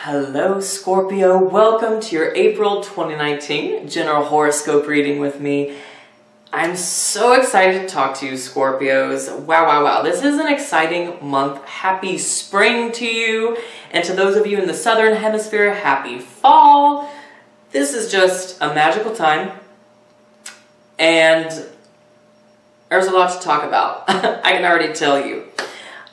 Hello Scorpio, welcome to your April 2019 general horoscope reading with me. I'm so excited to talk to you Scorpios. Wow. This is an exciting month. Happy spring to you. And to those of you in the southern hemisphere, happy fall. This is just a magical time. And there's a lot to talk about. I can already tell you.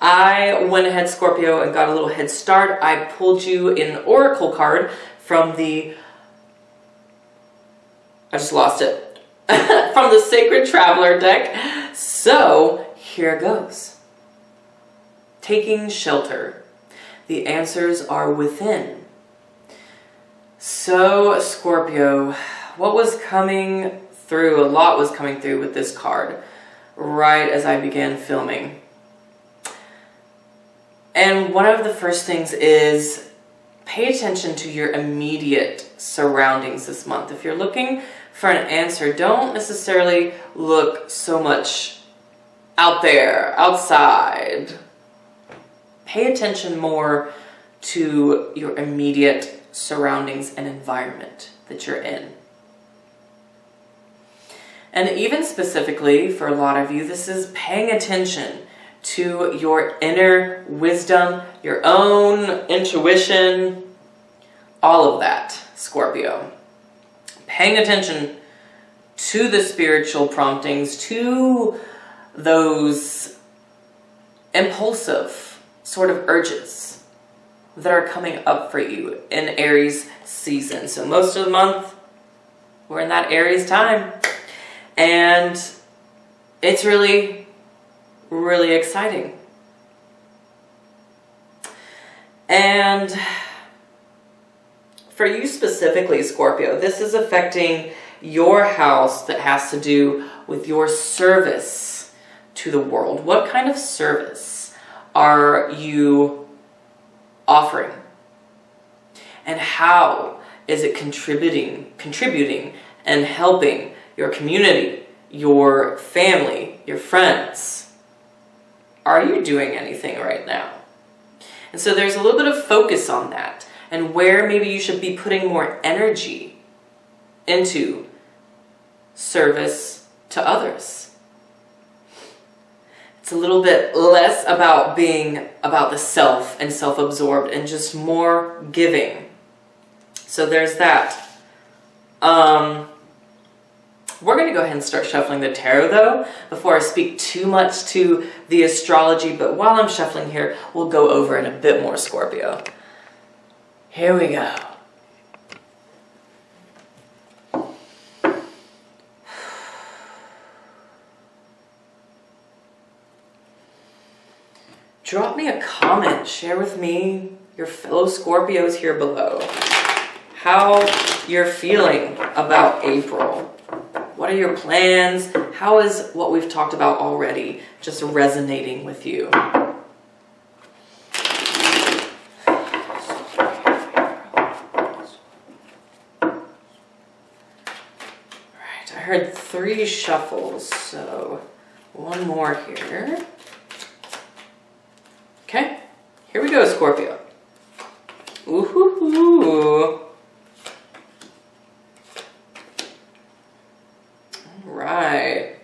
I went ahead, Scorpio, and got a little head start. I pulled you an oracle card from the... I just lost it. From the Sacred Traveler deck. So, here goes. Taking shelter. The answers are within. So, Scorpio, what was coming through, a lot was coming through with this card right as I began filming. And one of the first things is pay attention to your immediate surroundings this month. If you're looking for an answer, don't necessarily look so much out there, outside. Pay attention more to your immediate surroundings and environment that you're in. And even specifically, for a lot of you, this is paying attention to your inner wisdom, your own intuition, all of that, Scorpio. Paying attention to the spiritual promptings, to those impulsive sort of urges that are coming up for you in Aries season. So most of the month, we're in that Aries time. And it's really exciting. And for you specifically, Scorpio, this is affecting your house that has to do with your service to the world. What kind of service are you offering? And how is it contributing and helping your community, your family, your friends? Are you doing anything right now? And so there's a little bit of focus on that and where maybe you should be putting more energy into service to others. It's a little bit less about being about the self and self-absorbed and just more giving. So there's that. We're going to go ahead and start shuffling the tarot, though, before I speak too much to the astrology. But while I'm shuffling here, we'll go over it a bit more, Scorpio. Here we go. Drop me a comment. Share with me, your fellow Scorpios here below, how you're feeling about April. What are your plans? How is what we've talked about already just resonating with you? All right, I heard 3 shuffles, so one more here. Okay, here we go, Scorpio. Ooh-hoo-hoo. Right.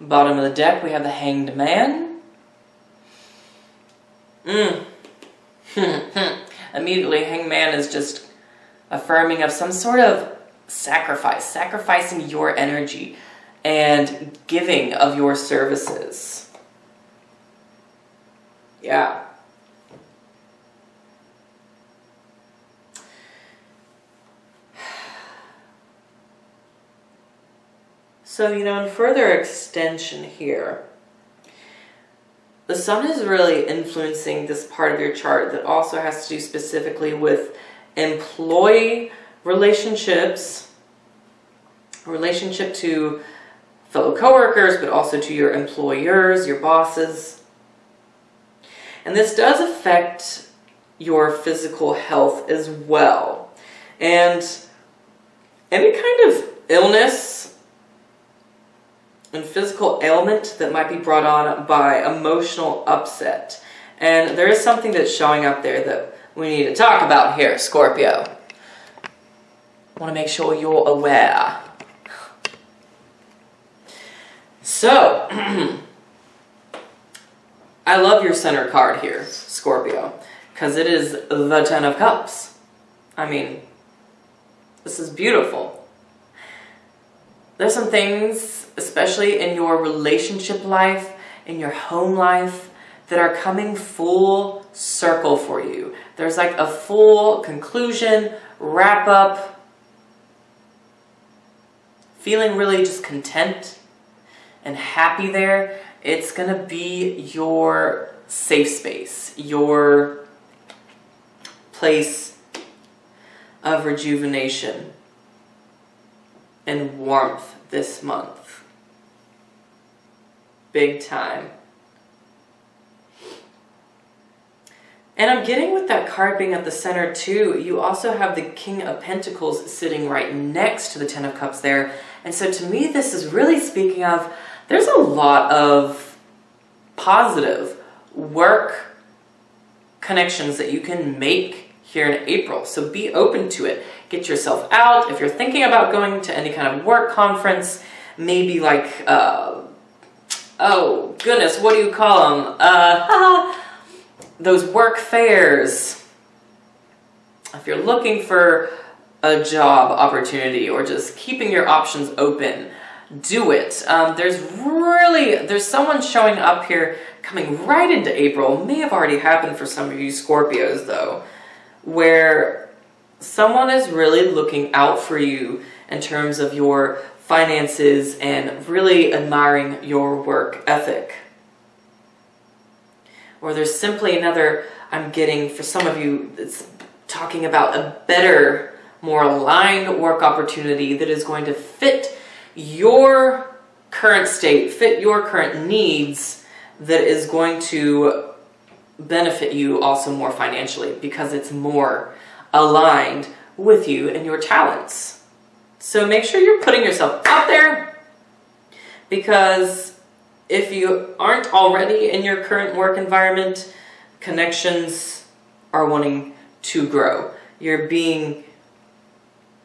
Bottom of the deck, we have the Hanged Man. Immediately, Hanged Man is just affirming of some sort of sacrifice, sacrificing your energy and giving of your services. Yeah. So, in further extension here, the sun is really influencing this part of your chart that also has to do specifically with employee relationships, relationship to fellow coworkers, but also to your employers, your bosses. And this does affect your physical health as well. And any kind of illness and physical ailment that might be brought on by emotional upset And there is something that's showing up there that we need to talk about here, Scorpio. I want to make sure you're aware. So, I love your center card here, Scorpio, because it is the Ten of Cups. I mean, this is beautiful. There's some things, especially in your relationship life, in your home life, that are coming full circle for you. There's like a full conclusion, wrap up, feeling really just content and happy there. It's gonna be your safe space, your place of rejuvenation and warmth this month. Big time. And I'm getting with that card being at the center too, you also have the King of Pentacles sitting right next to the Ten of Cups there. And so to me, this is really speaking of, there's a lot of positive work connections that you can make here in April. So be open to it. Get yourself out. If you're thinking about going to any kind of work conference, maybe like, oh goodness, what do you call them? Those work fairs. If you're looking for a job opportunity or just keeping your options open, do it. There's someone showing up here coming right into April. May have already happened for some of you Scorpios though, where someone is really looking out for you in terms of your finances and really admiring your work ethic. Or there's simply another, I'm getting for some of you, it's talking about a better, more aligned work opportunity that is going to fit your current state, fit your current needs, that is going to benefit you also more financially because it's more aligned with you and your talents. So make sure you're putting yourself out there, because if you aren't already in your current work environment, connections are wanting to grow. You're being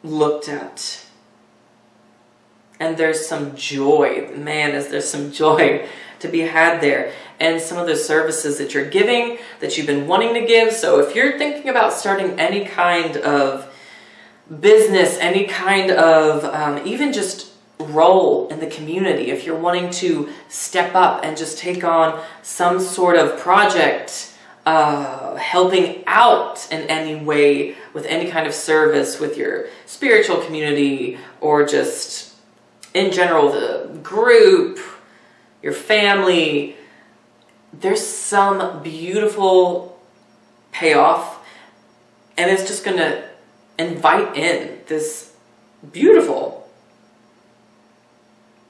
looked at. And there's some joy. Man, is there some joy to be had there. And some of the services that you're giving, that you've been wanting to give. So if you're thinking about starting any kind of business, any kind of even just role in the community, if you're wanting to step up and just take on some sort of project, helping out in any way with any kind of service with your spiritual community, or just in general the group, your family, there's some beautiful payoff, and it's just going to invite in this beautiful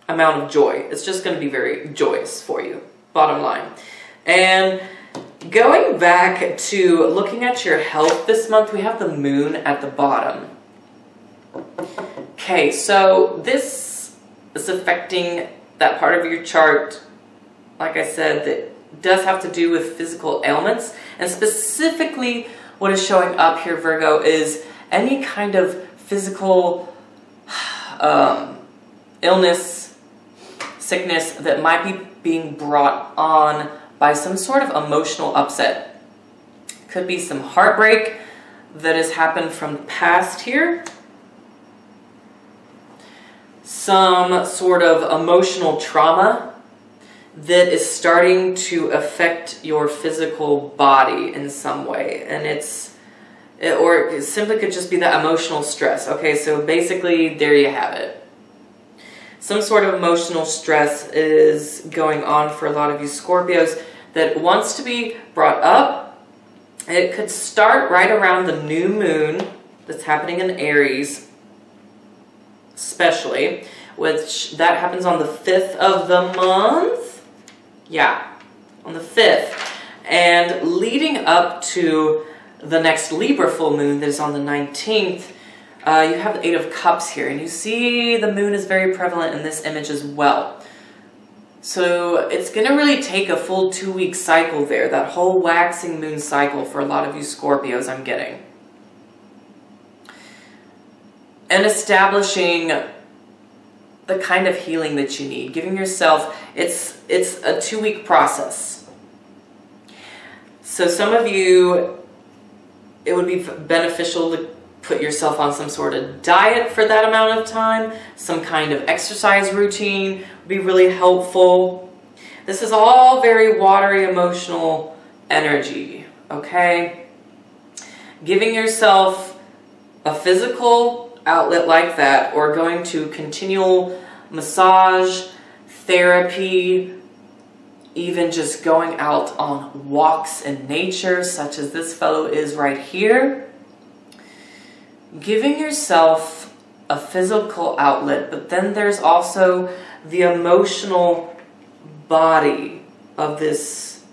amount of joy. It's just going to be very joyous for you, bottom line. And going back to looking at your health this month, we have the moon at the bottom. Okay, so this is affecting that part of your chart, like I said, that does have to do with physical ailments. And specifically what is showing up here, Virgo, is any kind of physical illness, sickness that might be being brought on by some sort of emotional upset. Could be some heartbreak that has happened from the past here. Some sort of emotional trauma that is starting to affect your physical body in some way. And or it simply could just be that emotional stress. Okay, so basically there you have it. Some sort of emotional stress is going on for a lot of you Scorpios that wants to be brought up. It could start right around the new moon that's happening in Aries, especially, which that happens on the 5th of the month. Yeah, on the 5th. And leading up to the next Libra full moon that is on the 19th, you have the 8 of Cups here, and you see the moon is very prevalent in this image as well. So it's going to really take a full 2-week cycle there, that whole waxing moon cycle for a lot of you Scorpios I'm getting. And establishing the kind of healing that you need. Giving yourself, it's a 2-week process. So some of you, it would be beneficial to put yourself on some sort of diet for that amount of time. Some kind of exercise routine would be really helpful. This is all very watery, emotional energy, okay? Giving yourself a physical outlet like that, or going to continual massage, therapy, even just going out on walks in nature, such as this fellow is right here. Giving yourself a physical outlet, but then there's also the emotional body of this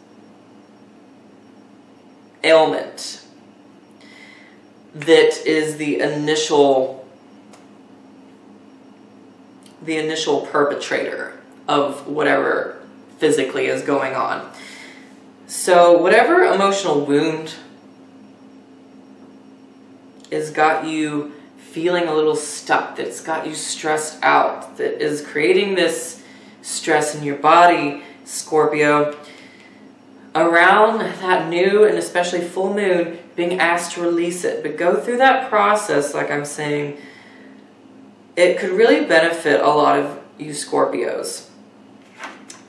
ailment that is the initial perpetrator of whatever physically is going on. So whatever emotional wound has got you feeling a little stuck, that's got you stressed out, that is creating this stress in your body, Scorpio, around that new and especially full moon, being asked to release it. But go through that process, like I'm saying. It could really benefit a lot of you Scorpios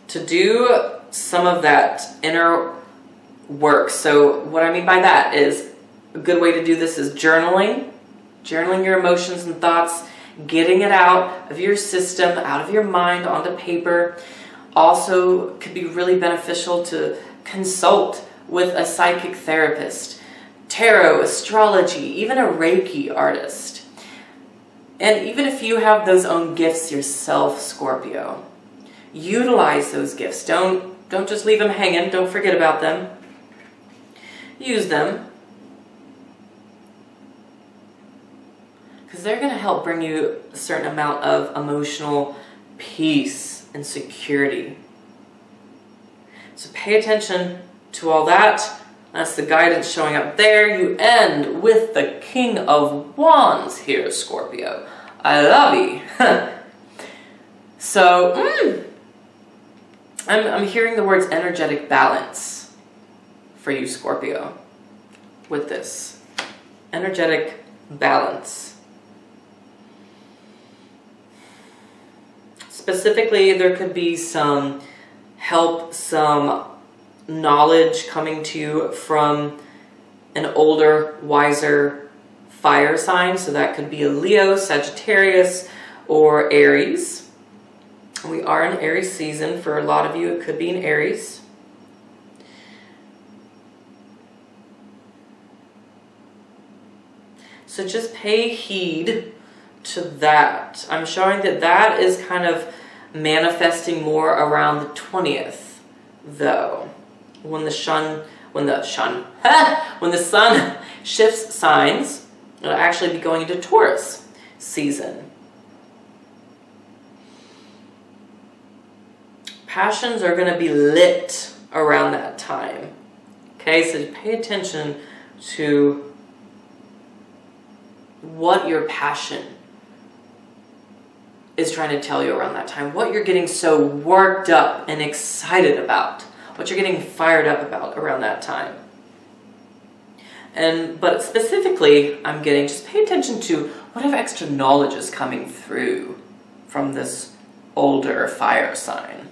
to do some of that inner work. So what I mean by that is, a good way to do this is journaling your emotions and thoughts, getting it out of your system, out of your mind, onto paper. Also could be really beneficial to consult with a psychic therapist, tarot, astrology, even a Reiki artist. And even if you have those own gifts yourself, Scorpio, utilize those gifts. Don't just leave them hanging. Don't forget about them. Use them. Because they're going to help bring you a certain amount of emotional peace and security. So pay attention to all that. That's the guidance showing up there. You end with the King of Wands here, Scorpio. I love you. So, I'm hearing the words energetic balance for you, Scorpio, with this. Energetic balance. Specifically, there could be some help, some knowledge coming to you from an older, wiser fire sign. So that could be a Leo, Sagittarius, or Aries. We are in Aries season. For a lot of you, it could be in Aries. So just pay heed to that. I'm showing that that is kind of manifesting more around the 20th, though. When the sun shifts signs, it'll actually be going into Taurus season. Passions are going to be lit around that time. Okay, so pay attention to what your passion is trying to tell you around that time. What you're getting so worked up and excited about. What you're getting fired up about around that time. But specifically, I'm getting, just pay attention to whatever extra knowledge is coming through from this older fire sign.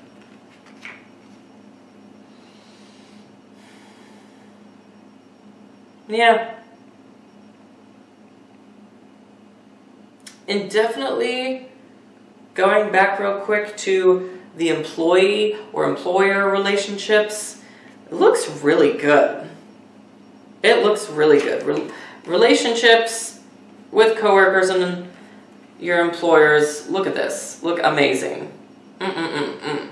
Yeah. And definitely going back real quick to the employee or employer relationships, it looks really good. It looks really good. Relationships with coworkers and your employers, look at this. Look amazing. I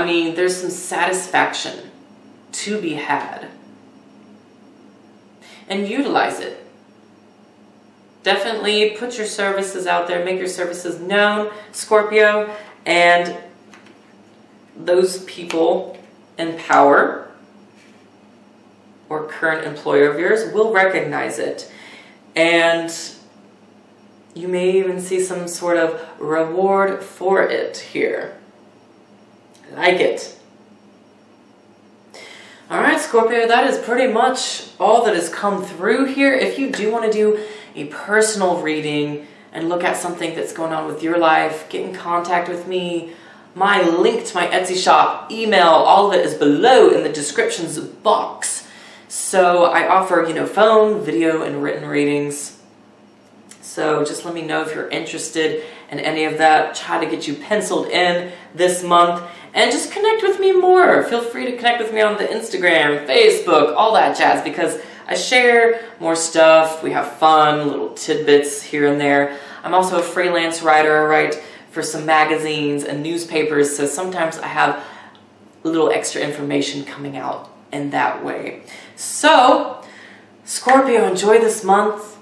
mean, there's some satisfaction to be had. And utilize it. Definitely put your services out there, make your services known, Scorpio, And those people in power or current employer of yours will recognize it. And you may even see some sort of reward for it here. I like it. Alright, Scorpio, that is pretty much all that has come through here. If you do want to do a personal reading and look at something that's going on with your life, get in contact with me. My link to my Etsy shop, email, all of it is below in the descriptions box. So I offer, phone, video, and written readings. So just let me know if you're interested in any of that. Try to get you penciled in this month. And just connect with me more. Feel free to connect with me on the Instagram, Facebook, all that jazz, because I share more stuff. We have fun, little tidbits here and there. I'm also a freelance writer. I write for some magazines and newspapers, so sometimes I have a little extra information coming out in that way. So, Scorpio, enjoy this month.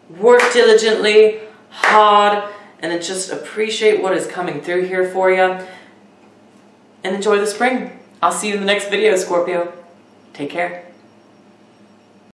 Work diligently, hard, and then just appreciate what is coming through here for you. And enjoy the spring. I'll see you in the next video, Scorpio. Take care.